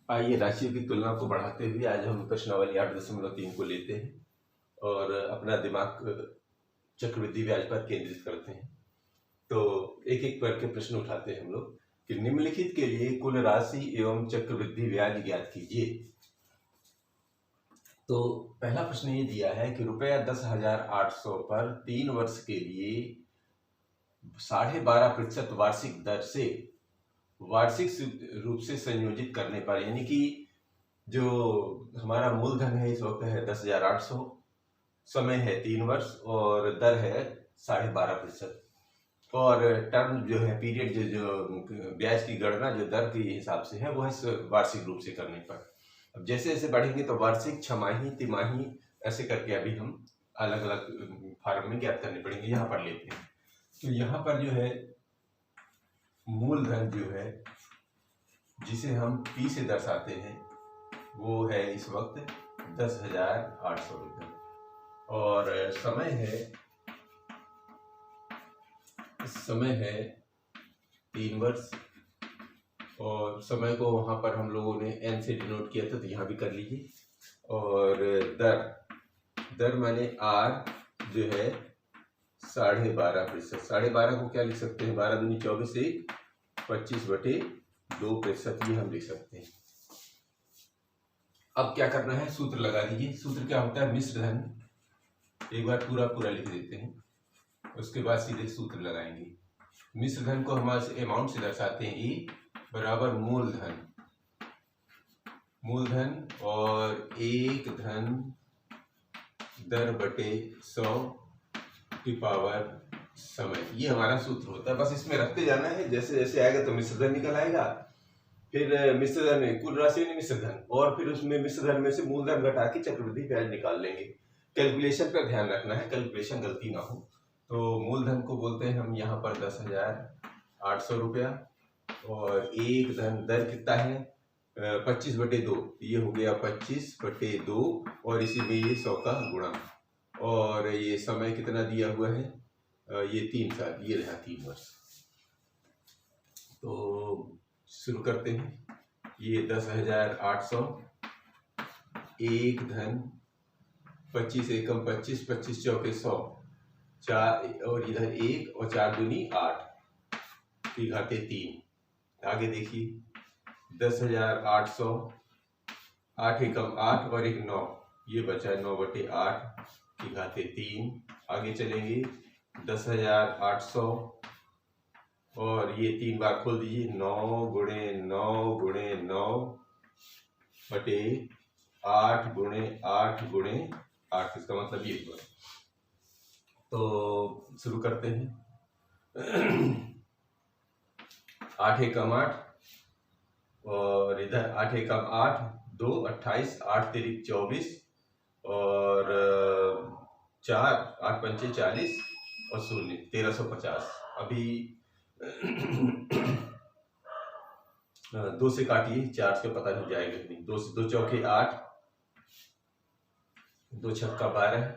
आइए राशियों की तुलना को बढ़ाते हुए आज हम प्रश्नावली 8.3 को लेते हैं और अपना दिमाग चक्रवृद्धि ब्याज पर केंद्रित करते हैं। तो एक एक करके प्रश्न उठाते हैं हम लोग कि निम्नलिखित के लिए कुल राशि एवं चक्रवृद्धि ब्याज ज्ञात कीजिए। तो पहला प्रश्न ये दिया है कि ₹10,800 पर 3 वर्ष के लिए 12.5% वार्षिक दर से वार्षिक रूप से संयोजित करने पर, यानी कि जो हमारा मूलधन है इस वक्त है 10,800, समय है 3 वर्ष और दर है 12.5%। और टर्म जो है पीरियड जो ब्याज की गणना जो दर के हिसाब से है वो है वार्षिक रूप से करने पर। अब जैसे जैसे बढ़ेंगे तो वार्षिक, छमाही, तिमाही ऐसे करके अभी हम अलग अलग फार्म में ज्ञात करने पड़ेंगे। यहाँ पर लेते हैं तो यहाँ पर जो है मूलधन जो है जिसे हम P से दर्शाते हैं वो है इस वक्त 10,800 रुपये और समय है 3 वर्ष और समय को वहाँ पर हम लोगों ने n से डिनोट किया था तो यहाँ भी कर लीजिए। और दर माने R जो है 12.5%। 12.5 को क्या लिख सकते हैं, 12 दूनी 24 से 25/2% ये हम लिख सकते हैं। अब क्या करना है, सूत्र लगा दीजिए। सूत्र क्या होता है, मिश्र धन। एक बार पूरा लिख देते हैं, उसके बाद सीधे सूत्र लगाएंगे। मिश्र धन को हम अमाउंट से दर्शाते हैं E बराबर मूलधन और एक धन दर बटे 100 की पावर समय। ये हमारा सूत्र होता है। बस इसमें रखते जाना है, जैसे जैसे आएगा तो मिश्र धन निकल आएगा, फिर मिश्र धन में कुल राशि नहीं मिश्र धन, और फिर उसमें मिश्र धन में से मूलधन घटा के चक्रवृद्धि ब्याज निकाल लेंगे। कैलकुलेशन पर ध्यान रखना है, कैलकुलेशन गलती ना हो। तो मूलधन को बोलते हैं हम यहाँ पर 10,800 रुपया और एक धन दर कितना है 25/2, ये हो गया 25/2 और इसी में ये 100 का गुणा और ये समय कितना दिया हुआ है ये 3 साल, ये रहा 3 वर्ष। तो शुरू करते हैं। ये 10,800 एक धन 25 एकम 25, 25 चौके 100, 4 और इधर 1 और 4 दूनी 8 की घाते 3। आगे देखिए 10,800 8 एकम 8 और 1 9, ये बचा 9/8 की घाते 3। आगे चलेंगे 10,800 और ये 3 बार खोल दीजिए, 9 गुणे 9 गुणे 9 बटे 8 गुणे 8 गुणे 8, इसका मतलब ये हुआ। तो शुरू करते हैं। 8 एकम 8 और इधर 8 एकम 8, 2 28, 8 तिरिक 24 और 4 8 पंचे 40 और 0 1350। अभी 2 से काटिए, 4 से पता नहीं जाएगा कि नहीं। 2 से 2 चौके 8, 2 छक्का 12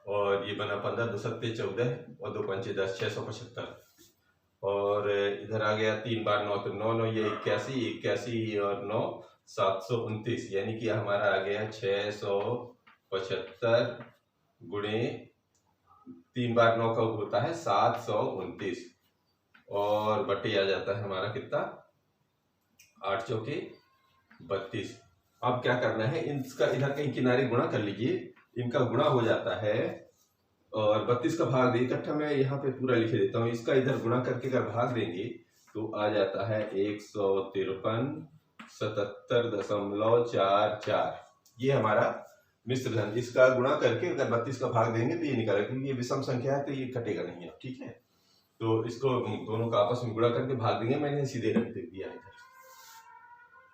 और ये बना 15, 2 सत्ते 14 और 2 पंचे 10, 675। और इधर आ गया 3 बार 9 तो 9 9 ये 81, 81 और 9 729, यानी कि हमारा आ गया 675 गुणे 3 बार 9 का होता है 729 और बटे आ जाता है हमारा कितना 8 चौके 32। अब क्या करना है, इनका इधर कहीं किनारे गुणा कर लीजिए, इनका गुणा हो जाता है और 32 का भाग दे, इकट्ठा मैं यहाँ पे पूरा लिख देता हूँ। इसका इधर गुणा करके अगर भाग देंगे तो आ जाता है 153 ये हमारा मिश्र धन। इसका गुणा करके अगर 32 का भाग देंगे तो ये निकलेगा, क्योंकि ये विषम संख्या है तो ये कटेगा नहीं है, ठीक है। तो इसको दोनों का आपस में गुणा करके भाग देंगे, मैंने सीधे रख दे दिया इधर।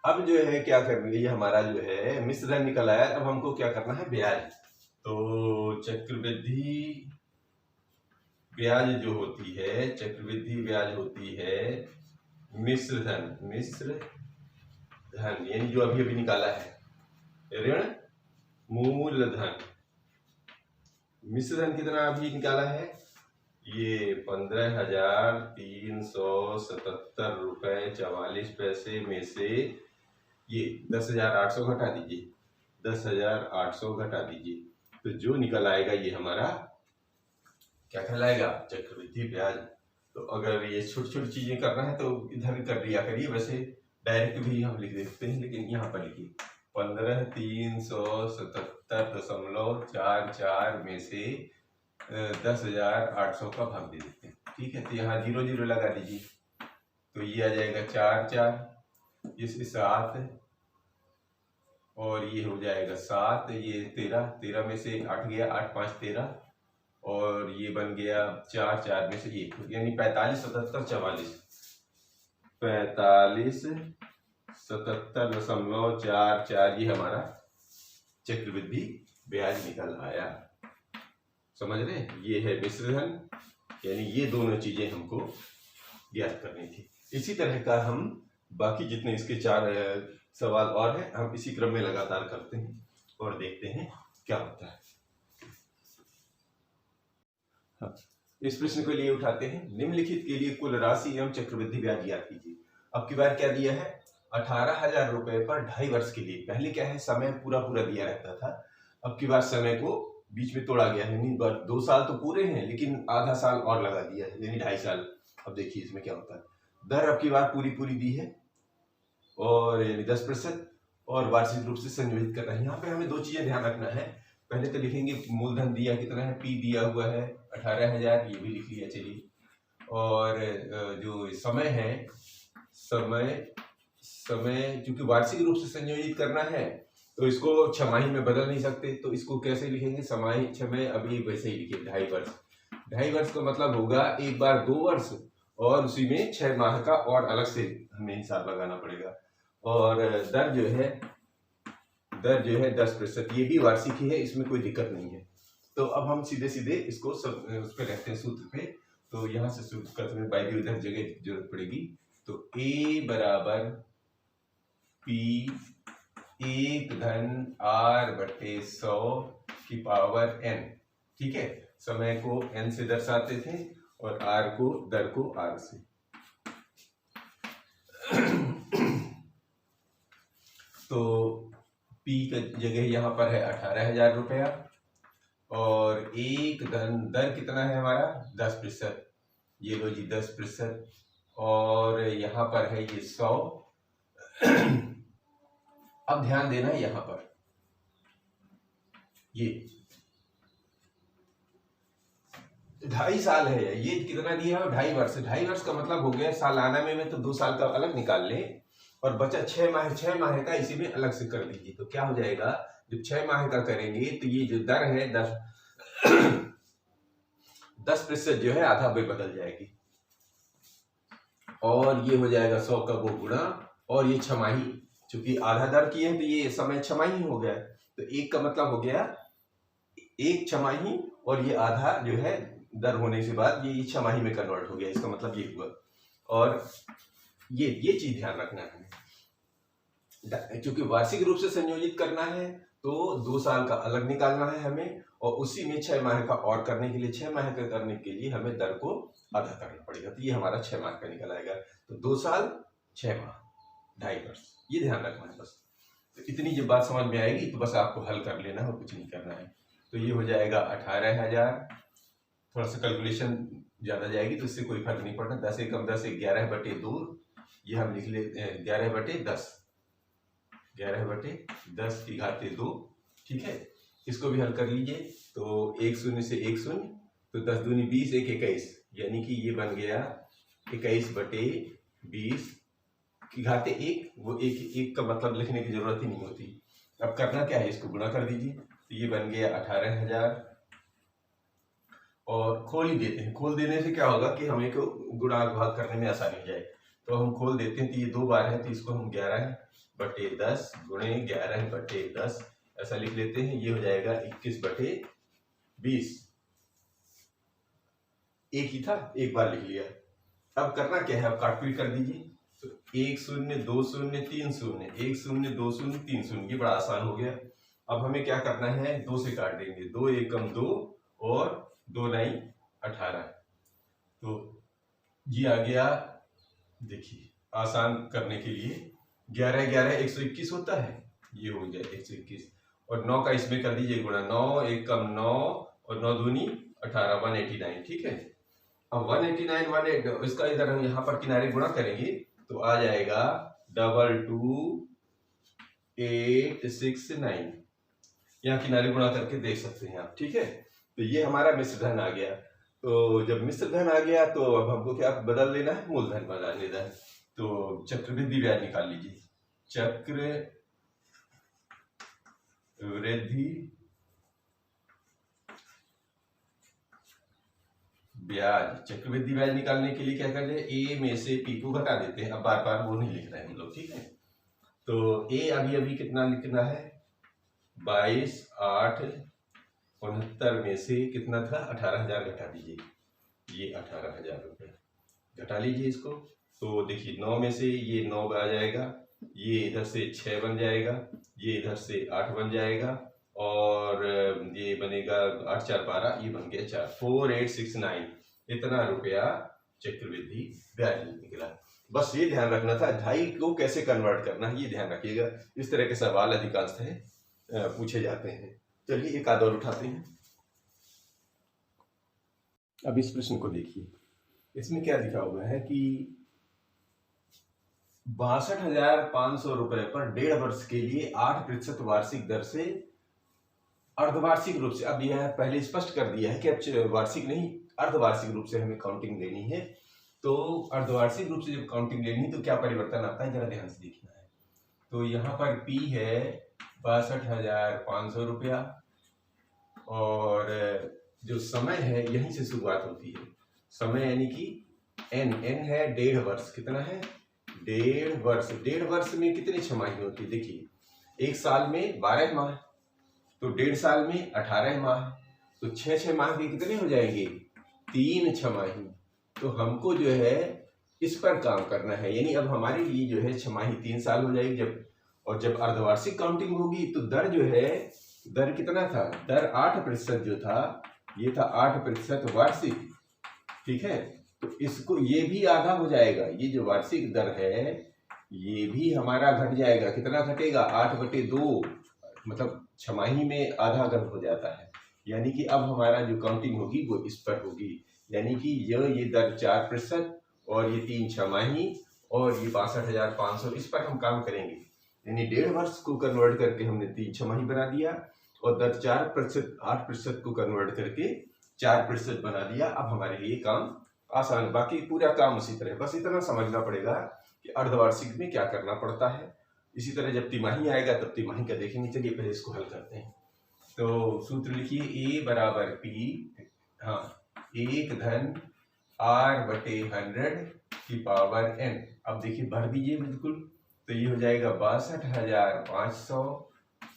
अब जो है क्या करेंगे, ये हमारा जो है मिश्र धन निकल आया। अब हमको क्या करना है, ब्याज। तो चक्रवृद्धि ब्याज जो होती है, चक्रवृद्धि ब्याज होती है मिश्र धन यानी जो अभी अभी निकाला है ऋण मूलधन। मिश्र धन कितना अभी निकाला है, ये 15,377 रुपये 44 पैसे में से ये 10,800 घटा दीजिए, 10,800 घटा दीजिए, तो जो निकल आएगा ये हमारा क्या कहलाएगा, चक्रवृद्धि ब्याज। तो अगर ये छोटी छोटी चीजें करना है तो इधर कर लिया करिए, वैसे डायरेक्ट भी हम लिख देते हैं, लेकिन यहाँ पर लिखिए 15,377.44 में से 10,800 का भाग दे देते हैं। ठीक है, तो यहाँ 0 0 लगा दीजिए, तो ये आ जाएगा 4 4, इसे 7, और ये हो जाएगा 7, ये 13, 13 में से 8 गया, 8 5 13, और ये बन गया 4 4 में से 1, यानी 45 77 44, 45 77.44, ये हमारा चक्रवृद्धि ब्याज निकल आया। समझ रहे हैं, ये है मिश्र धन, यानी ये दोनों चीजें हमको ज्ञात करनी थी। इसी तरह का हम बाकी जितने इसके 4 सवाल और हैं, हम इसी क्रम में लगातार करते हैं और देखते हैं क्या होता है। हाँ, इस प्रश्न को लिए उठाते हैं, निम्नलिखित के लिए कुल राशि एवं चक्रवृद्धि ब्याज ज्ञात कीजिए। अब की बार क्या दिया है, 18,000 रुपए पर 2.5 वर्ष के लिए। पहले क्या है, समय पूरा पूरा दिया रहता था, अब की बार समय को बीच में तोड़ा गया है, यानी 2 साल तो पूरे हैं लेकिन आधा साल और लगा दिया है, यानी 2.5 साल। अब देखिए इसमें क्या होता है, दर अब की बार पूरी पूरी दी है और यानी 10%, और वार्षिक रूप से संयोजित करना है। यहाँ पे हमें 2 चीजें ध्यान रखना है। पहले तो लिखेंगे मूलधन दिया कितना है, P दिया हुआ है 18,000, ये भी लिख लिया चलिए, और जो समय है, समय चूंकि वार्षिक रूप से संयोजित करना है तो इसको छमाही में बदल नहीं सकते, तो इसको कैसे लिखेंगे, छमाही अभी वैसे ही लिखिए 2.5 वर्ष। 2.5 वर्ष का मतलब होगा एक बार 2 वर्ष और उसी में 6 माह का और अलग से हमें हिसाब लगाना पड़ेगा। और दर जो है 10%, ये भी वार्षिक ही है, इसमें कोई दिक्कत नहीं है। तो अब हम सीधे सीधे इसको सब उस पर रहते हैं सूत्र पे, तो यहाँ से सूत्र करते हैं, बाई उधर जगह जरूरत पड़ेगी। तो A बराबर P 1 धन R/100 की पावर n। ठीक है, समय को n से दर्शाते थे और r को, दर को r से। तो P का जगह यहाँ पर है 18,000 रुपया, और 1 धन, दर कितना है हमारा 10%, ये लो जी 10%, और यहाँ पर है ये 100। अब ध्यान देना है यहाँ पर, ये 2.5 साल है, ये कितना दिया है 2.5 वर्ष। 2.5 वर्ष का मतलब हो गया सालाना में तो 2 साल का अलग निकाल लें, और बचा 6 माह का इसी में अलग से कर दीजिए। तो क्या हो जाएगा, जब 6 माह का करेंगे तो ये जो दर है 10% जो है आधा पे बदल जाएगी, और ये हो जाएगा 100 का वो गुणा, और ये छमाही, चूंकि आधा दर की है तो ये समय छमाही हो गया, तो 1 का मतलब हो गया 1 छमाही, और ये आधा जो है दर होने के बाद ये छमाही में कन्वर्ट हो गया, इसका मतलब ये हुआ। और ये चीज ध्यान रखना है, क्योंकि वार्षिक रूप से संयोजित करना है तो 2 साल का अलग निकालना है हमें, और उसी में 6 माह का और करने के लिए, 6 माह का करने के लिए हमें दर को आधा करना पड़ेगा, तो ये हमारा 6 माह का निकल आएगा। तो 2 साल 6 माह 2.5 वर्ष, ये ध्यान रखना है बस। तो इतनी जब बात समझ में आएगी तो बस आपको हल कर लेना है और कुछ नहीं करना है। तो ये हो जाएगा 18,000, थोड़ा सा कैलकुलेशन ज्यादा जाएगी तो इससे कोई फर्क नहीं पड़ना, 10 एकम 10 11/2, ये हम लिख लेते हैं 11/10, 11/10 की घाते 2। ठीक है, इसको भी हल कर लीजिए, तो 1 0 से 1 0, तो 10 दूनी 20, 1 21, यानी कि ये बन गया 21/20 की घाते 1। वो एक का मतलब लिखने की जरूरत ही नहीं होती। अब करना क्या है, इसको गुणा कर दीजिए, तो ये बन गया 18,000, और खोल ही देते हैं। खोल देने से क्या होगा कि हमें को गुणा भाग करने में आसानी हो जाए, तो हम खोल देते हैं। तो ये 2 बार है तो इसको हम 11/10 गुणे 11/10 ऐसा लिख लेते हैं, ये हो जाएगा 21/20। एक ही था, एक बार लिख लिया। अब करना क्या है, अब काटपीट कर दीजिए, तो 1 0 2 0 3 0, 1 0 2 0 3 0, ये बड़ा आसान हो गया। अब हमें क्या करना है, 2 से काट देंगे, 2 एकम 2 और 2 9 18, तो ये आ गया। देखिए आसान करने के लिए 11 11 121 होता है, ये हो गया 121। और 9 का इसमें कर दीजिए गुणा, 9 एक कम 9 और 9 दूनी 18, 189। ठीक है, अब 189 इसका इधर हम यहाँ पर किनारे गुणा करेंगे तो आ जाएगा 22869। यहाँ किनारे गुणा करके देख सकते हैं आप। ठीक है, तो ये हमारा मिश्र धन आ गया। तो जब मिश्र धन आ गया तो अब हमको क्या बदल लेना है, मूलधन बदल लेना है। तो चक्रवृद्धि ब्याज निकाल लीजिए। चक्रवृद्धि ब्याज, चक्रवृद्धि ब्याज निकालने के लिए क्या कर रहे हैं, ए में से पी को घटा देते हैं। अब बार बार वो नहीं लिख रहे हैं हम लोग। ठीक है, तो ए अभी अभी कितना लिखना है, 22,869 में से कितना था, 18,000 घटा दीजिए। ये 18,000 रुपये घटा लीजिए इसको। तो देखिए 9 में से ये 9 आ जाएगा, ये इधर से 6 बन जाएगा, ये इधर से 8 बन जाएगा, और ये बनेगा 8 4 12, ये बन गया 4, 4869। इतना रुपया चक्रवृद्धि ब्याज निकला। बस ये ध्यान रखना था, 2.5 को कैसे कन्वर्ट करना है ये ध्यान रखिएगा। इस तरह के सवाल अधिकांशतः पूछे जाते हैं। चलिए एक आध और उठाते हैं। अब इस प्रश्न को देखिए, इसमें क्या लिखा हुआ है कि 62,500 रुपए पर 1.5 वर्ष के लिए 8% वार्षिक दर से अर्धवार्षिक रूप से, अब यह पहले स्पष्ट कर दिया है कि अब वार्षिक नहीं अर्धवार्षिक रूप से हमें काउंटिंग लेनी है। तो अर्धवार्षिक रूप से जब काउंटिंग लेनी है तो क्या परिवर्तन आता है, जरा ध्यान से देखना है। तो यहाँ पर पी है 62,500 रुपया, और जो समय है यहीं से शुरुआत होती है। समय यानी कि एन है 1.5 वर्ष। कितना है, 1.5 वर्ष। 1.5 वर्ष में कितनी छमाही होती है, देखिए एक साल में 12 माह, तो 1.5 साल में 18 माह, तो 6 माह के कितने हो जाएंगे, 3 छमाही। तो हमको जो है इस पर काम करना है, यानी अब हमारे लिए जो है छमाही 3 साल हो जाएगी। और जब अर्धवार्षिक काउंटिंग होगी तो दर जो है, दर कितना था, दर 8% जो था, ये था 8% वार्षिक। ठीक है, तो इसको ये भी आधा हो जाएगा, ये जो वार्षिक दर है ये भी हमारा घट जाएगा। कितना घटेगा, 8/2, मतलब छमाही में आधा अगर हो जाता है। यानी कि अब हमारा जो काउंटिंग होगी वो इस पर होगी, यानी कि ये दर 4% और ये 3 छमाही और ये 62,500, इस पर हम काम करेंगे। यानी 1.5 वर्ष को कन्वर्ट करके हमने 3 छमाही बना दिया, और दर 4%, 8% को कन्वर्ट करके 4% बना दिया। अब हमारे लिए काम आसान, बाकी पूरा काम उसी तरह, बस इतना समझना पड़ेगा कि अर्धवार्षिक में क्या करना पड़ता है। इसी तरह जब तिमाही आएगा तब तिमाही का देखेंगे। चलिए पहले इसको हल करते हैं। तो सूत्र लिखिए, ए बराबर पी, हाँ 1 धन r/100 की पावर n। अब देखिए भर दीजिए बिल्कुल, तो ये हो जाएगा 62,500,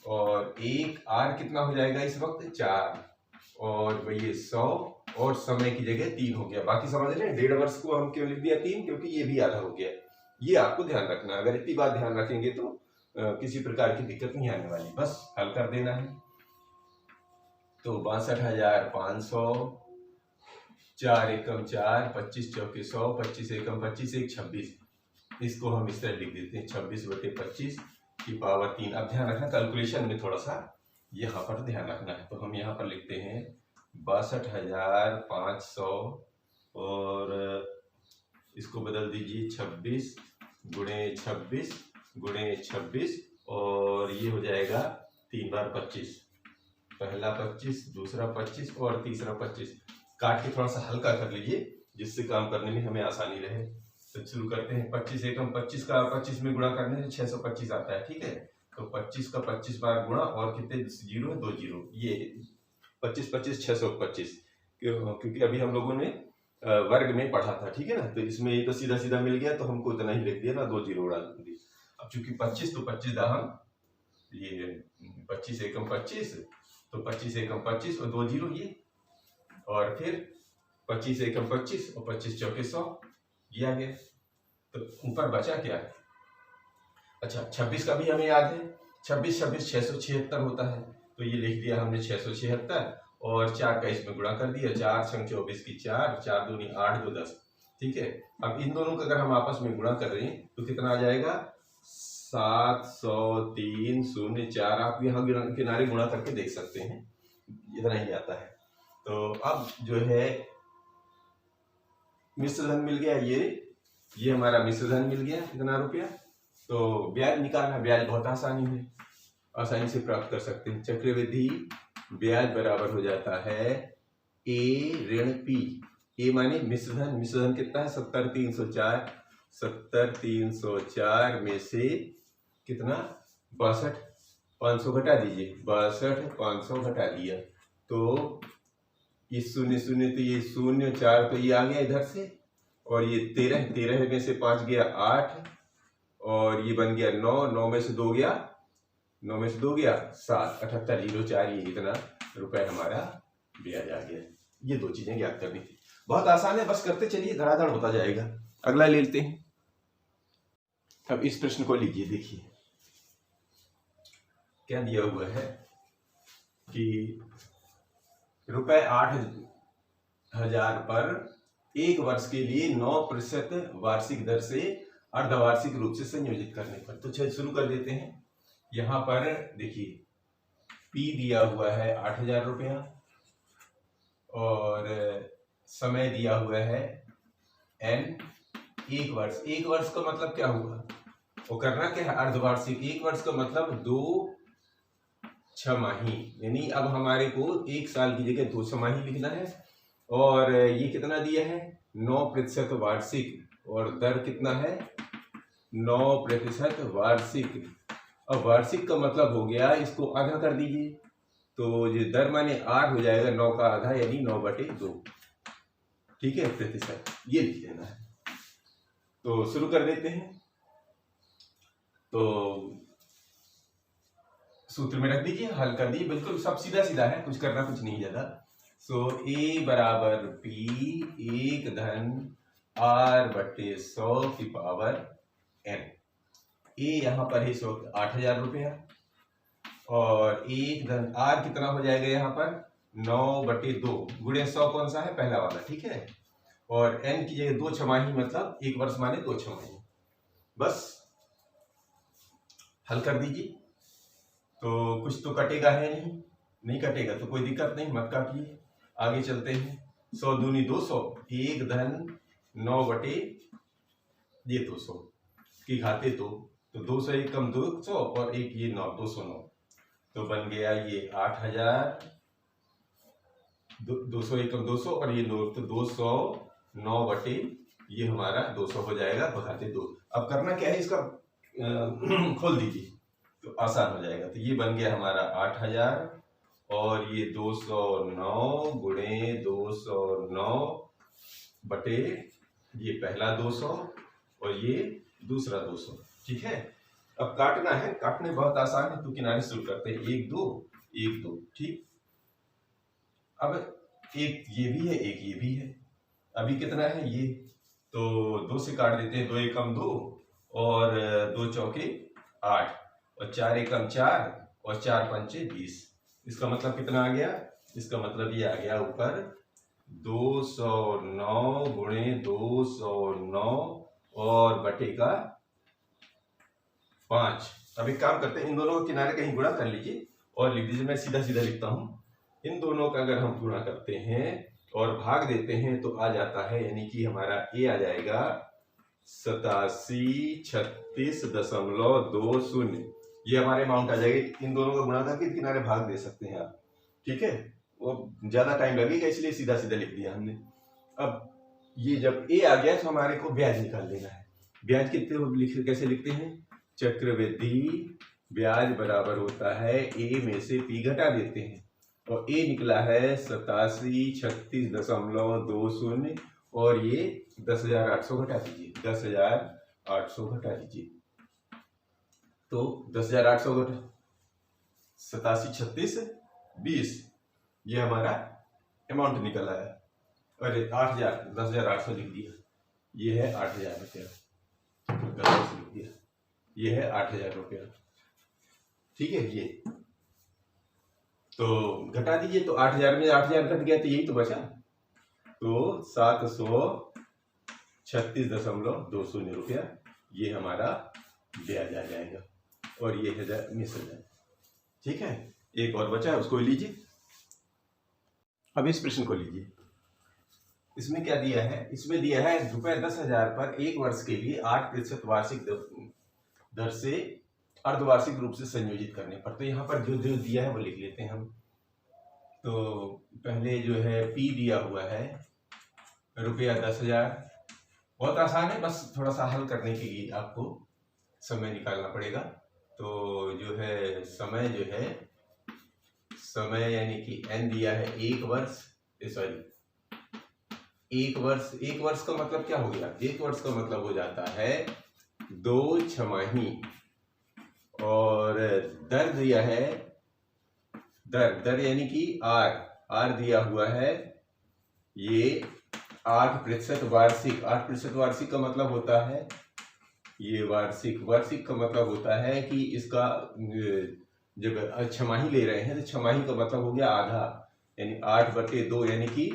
और 1 r कितना हो जाएगा इस वक्त, 4, और ये 100, और समय की जगह 3 हो गया। बाकी समझ लें, 1.5 वर्ष को हम क्यों लिख दिया 3, क्योंकि ये भी आधा हो गया। ये आपको ध्यान रखना, अगर इतनी बात ध्यान रखेंगे तो किसी प्रकार की दिक्कत नहीं आने वाली, बस हल कर देना है। तो 62,500, 4 एकम 4, 25 चौके 100, 25 एकम 25, 1 26, इसको हम इस तरह लिख देते हैं 26/25 की पावर 3। अब ध्यान रखना कैलकुलेशन में थोड़ा सा यहाँ पर ध्यान रखना है। तो हम यहाँ पर लिखते हैं 62,500, और इसको बदल दीजिए 26 × 26 × 26, और ये हो जाएगा 3 बार 25, पहला 25, दूसरा 25 और तीसरा 25। काट के थोड़ा सा हल्का कर लीजिए जिससे काम करने में हमें आसानी रहे। तो शुरू करते हैं। 25 एकम 25 का 25 में गुणा करने से 625 आता है। ठीक है, तो 25 का 25 बार गुणा, और कितने जीरो, 2 जीरो, ये 25 25 625, क्योंकि अभी हम लोगों ने वर्ग में पढ़ा था। ठीक है ना, तो इसमें ये तो सीधा सीधा मिल गया, तो हमको इतना ही लिख दिया ना, 2 जीरो उड़ा दी। अब चूंकि 25 तो 25 दहम, ये 25 एकम 25, तो 25 एकम 25 और 2 जीरो ये, और फिर 25 एकम 25 और 25 चौके 100, ये आ गया। तो ऊपर बचा क्या, अच्छा 26 का भी हमें याद है, 26 26 676 होता है, तो ये लिख दिया हमने 676, और 4 का इसमें गुणा कर दिया, 4 × 24 की 4, 4 दूनी 8, 2 10। ठीक है, अब इन दोनों का अगर हम आपस में गुणा कर रहे हैं तो कितना आ जाएगा, 703.04 आप यहाँ किनारे गुणा करके देख सकते हैं, इतना ही आता है। तो अब जो है मिश्र धन मिल गया, ये हमारा मिश्र धन मिल गया कितना रुपया। तो ब्याज निकालना, ब्याज बहुत आसानी से प्राप्त कर सकते हैं। चक्रवृद्धि ब्याज बराबर हो जाता है ए ऋण पी। ए माने मिश्र धन, मिश्र धन कितना है 70,304, 70,304 में से कितना 62, 500 घटा दीजिए, 62,500 घटा दिया तो ये 0 0 तो ये 0 4 तो ये आ गया इधर से, और ये 13 में से 5 गया 8, और ये बन गया 9 में से 2 गया 7, 78,04 ये इतना रुपए हमारा ब्याज आ गया। ये दो चीजें ज्ञात करनी थी, बहुत आसान है, बस करते चलिए, धड़ाधड़ होता जाएगा। अगला ले लेते हैं। अब इस प्रश्न को लीजिए, देखिए क्या दिया हुआ है कि रुपए 8,000 पर एक वर्ष के लिए 9% वार्षिक दर से अर्धवार्षिक रूप से संयोजित करने पर। तो चलिए शुरू कर देते हैं। यहाँ पर देखिए P दिया हुआ है 8,000 रुपया और समय दिया हुआ है N, एक वर्ष का मतलब क्या हुआ, वो करना क्या है अर्धवार्षिक। एक वर्ष का मतलब 2 छमाही, यानी अब हमारे को एक साल की जगह 2 छमाही लिखना है। और ये कितना दिया है 9% वार्षिक, और दर कितना है 9% वार्षिक। अब वार्षिक का मतलब हो गया, इसको आधा कर दीजिए तो ये दर माने R हो जाएगा 9 का आधा यानी 9/2, ठीक है, प्रतिशत ये लिख देना है। तो शुरू कर देते हैं। तो सूत्र में रख दीजिए, हल कर दीजिए, बिल्कुल सब सीधा सीधा है, कुछ करना कुछ नहीं ज्यादा। सो A बराबर P 1 धन R/100 की पावर N। A यहाँ पर है 8,000 रुपया, और 1 धन R कितना हो जाएगा यहाँ पर 9/2 गुणे 100 कौन सा है पहला वाला, ठीक है। और N की जगह 2 छमाही, मतलब एक वर्ष माने 2 छमाही। बस हल कर दीजिए। तो कुछ तो कटेगा है नहीं कटेगा तो कोई दिक्कत नहीं, मत काटिए, आगे चलते हैं। 100 दूनी 200, 1 धन 9/2 200 की घाते तो 200 एक कम 200 और एक ये 9, 209 तो बन गया ये 8,000, 200 एक कम 200 और ये 9 तो 209/, ये हमारा 200 हो जाएगा बघाते 2। अब करना क्या है, इसका खोल दीजिए तो आसान हो जाएगा। तो ये बन गया हमारा 8,000 और ये 209 गुणे 209 बटे ये पहला 200 और ये दूसरा 200, ठीक है। अब काटना है, काटने बहुत आसान है, तो किनारे शुरू करते हैं, 1 2 1 2, ठीक। अब एक ये भी है एक ये भी है, अभी कितना है ये, तो 2 से काट देते हैं, 2 एकम 2 और 2 चौके 8 और 4 एकम 4 और 4 पंचे 20। इसका मतलब कितना आ गया, इसका मतलब ये आ गया ऊपर 209 गुणे 209 और बटे का 5। अब एक काम करते हैं, इन दोनों को किनारे कहीं गुणा कर लीजिए और लिख दीजिए, मैं सीधा सीधा लिखता हूं। इन दोनों का अगर हम गुणा करते हैं और भाग देते हैं तो आ जाता है, यानी कि हमारा ए आ जाएगा 8736.20, ये हमारे अमाउंट आ जाएगा। इन दोनों का गुणा करके किनारे भाग दे सकते हैं आप, ठीक है। वो ज्यादा टाइम लगेगा इसलिए सीधा सीधा लिख दिया हमने। अब ये जब ए आ गया तो हमारे को ब्याज निकाल लेना है। ब्याज कितने कैसे लिखते हैं, चक्रवृद्धि ब्याज बराबर होता है ए में से पी घटा देते हैं, और ए निकला है 8736.20 और ये 10,800 घटा दीजिए, 10,800 घटा दीजिए। तो 10,800 घटा 8736.20, ये हमारा अमाउंट निकल आया। अरे 8,000, 10,800 लिख दिया, ये है 8,000 रुपया, लिख दिया, ये है 8,000 रुपया, ठीक है। ये तो घटा दीजिए, तो 8,000 में 8,000 घट गया तो यही तो बचा, तो 736.20 रुपया, ये हमारा ब्याज आ जाएगा और ये है मिश्र धन। ठीक है, एक और बचा है, उसको लीजिए। अब इस प्रश्न को लीजिए। इसमें क्या दिया है? इसमें दिया है ₹10,000 पर 1 वर्ष के लिए 8% वार्षिक दर से अर्धवार्षिक रूप से संयोजित करने पर। तो यहाँ पर जो जो दिया है वो लिख लेते हैं हम। तो पहले जो है P दिया हुआ है ₹10,000। बहुत आसान है, बस थोड़ा सा हल करने के लिए आपको समय निकालना पड़ेगा। तो जो है समय यानी कि n दिया है 1 वर्ष, एक वर्ष का मतलब क्या हो गया? 1 वर्ष का मतलब हो जाता है 2 छमाही। और दर दिया है, दर यानी कि R दिया हुआ है ये 8% वार्षिक। 8% वार्षिक का मतलब होता है ये वार्षिक का मतलब होता है कि इसका जब छमाही ले रहे हैं तो छमाही का मतलब हो गया आधा, यानी 8/2 यानी कि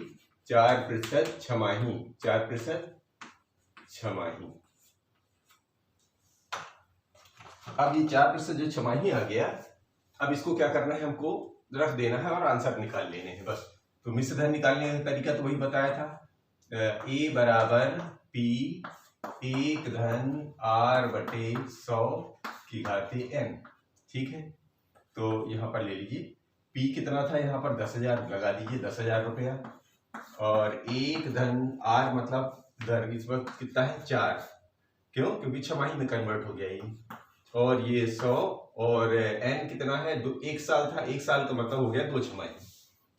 4% छमाही। 4% छमाही। अब ये 4% जो छमाही आ गया, अब इसको क्या करना है? हमको रख देना है और आंसर निकाल लेने हैं बस। तो मिश्र धन निकालने का तरीका तो वही बताया था, A बराबर P 1 धन R/100n। ठीक है, तो यहाँ पर ले लीजिए P कितना था? यहाँ पर 10,000 लगा दीजिए, 10,000 रुपया। और 1 धन R मतलब दर, इस वक्त कितना है? 4। क्यों? क्योंकि छमाही में कन्वर्ट हो गया ये। और ये 100 और n कितना है? 1 साल था, 1 साल का मतलब हो गया 2 छमाही।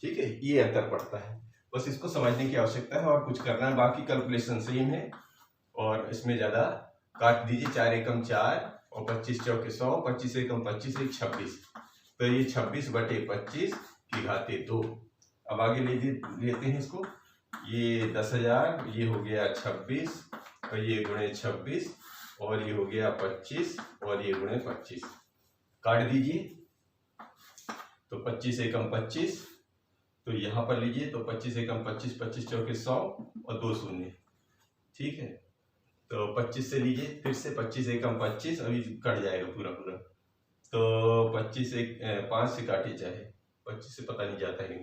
ठीक है, ये अंतर पड़ता है, बस इसको समझने की आवश्यकता है और कुछ करना है, बाकी कैलकुलेशन सेम है। और इसमें ज़्यादा काट दीजिए, 4 एकम 4 और 25 चौके 100, 25 एकम 25 एक 26। तो ये 26/25 की घाते 2। अब आगे लेते हैं इसको। ये 10,000, ये हो गया 26 और ये गुणे 26 और ये हो गया 25 और ये गुणे 25। काट दीजिए, तो 25 एकम 25, तो यहाँ पर लीजिए, तो 25 एकम 25, 25 चौके 100 और 2 शून्य। ठीक है, तो 25 से लीजिए फिर से, 25 एकम 25, अभी कट जाएगा पूरा। तो 25 5 से काटे, चाहे 25 से पता नहीं जाता है,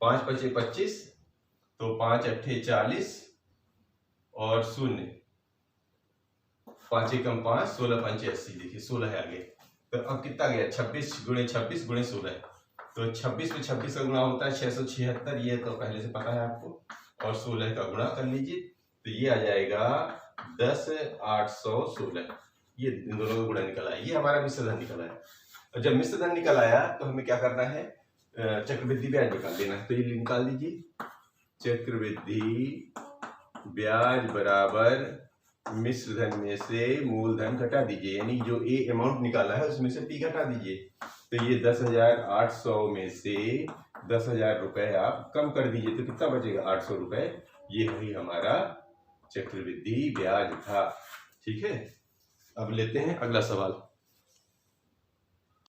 5 × 5 = 25, तो 5 × 8 = 40 और 0, 5 एकम 5, 16 × 5 = 80। देखिए 16 है आगे। तो अब कितना गया? 26 × 26 × 16। तो 26 में 26 का गुणा होता है 676, ये तो पहले से पता है आपको। और 16 का गुणा कर लीजिए, तो ये आ जाएगा 10,816। ये इन दोनों का गुणा निकला है, ये हमारा मिश्र धन निकला है। और जब मिश्र धन निकल आया तो हमें क्या करना है? चक्रवृद्धि ब्याज निकाल देना है। तो ये निकाल दीजिए, चक्रवृद्धि ब्याज बराबर मिश्र धन में से मूलधन घटा दीजिए, यानी जो ए अमाउंट निकाला है उसमें से P घटा दीजिए। तो ये 10,800 में से 10,000 रुपए आप कम कर दीजिए, तो कितना बचेगा? 800 रुपए। ये ही हमारा चक्रवृद्धि ब्याज था। ठीक है, अब लेते हैं अगला सवाल।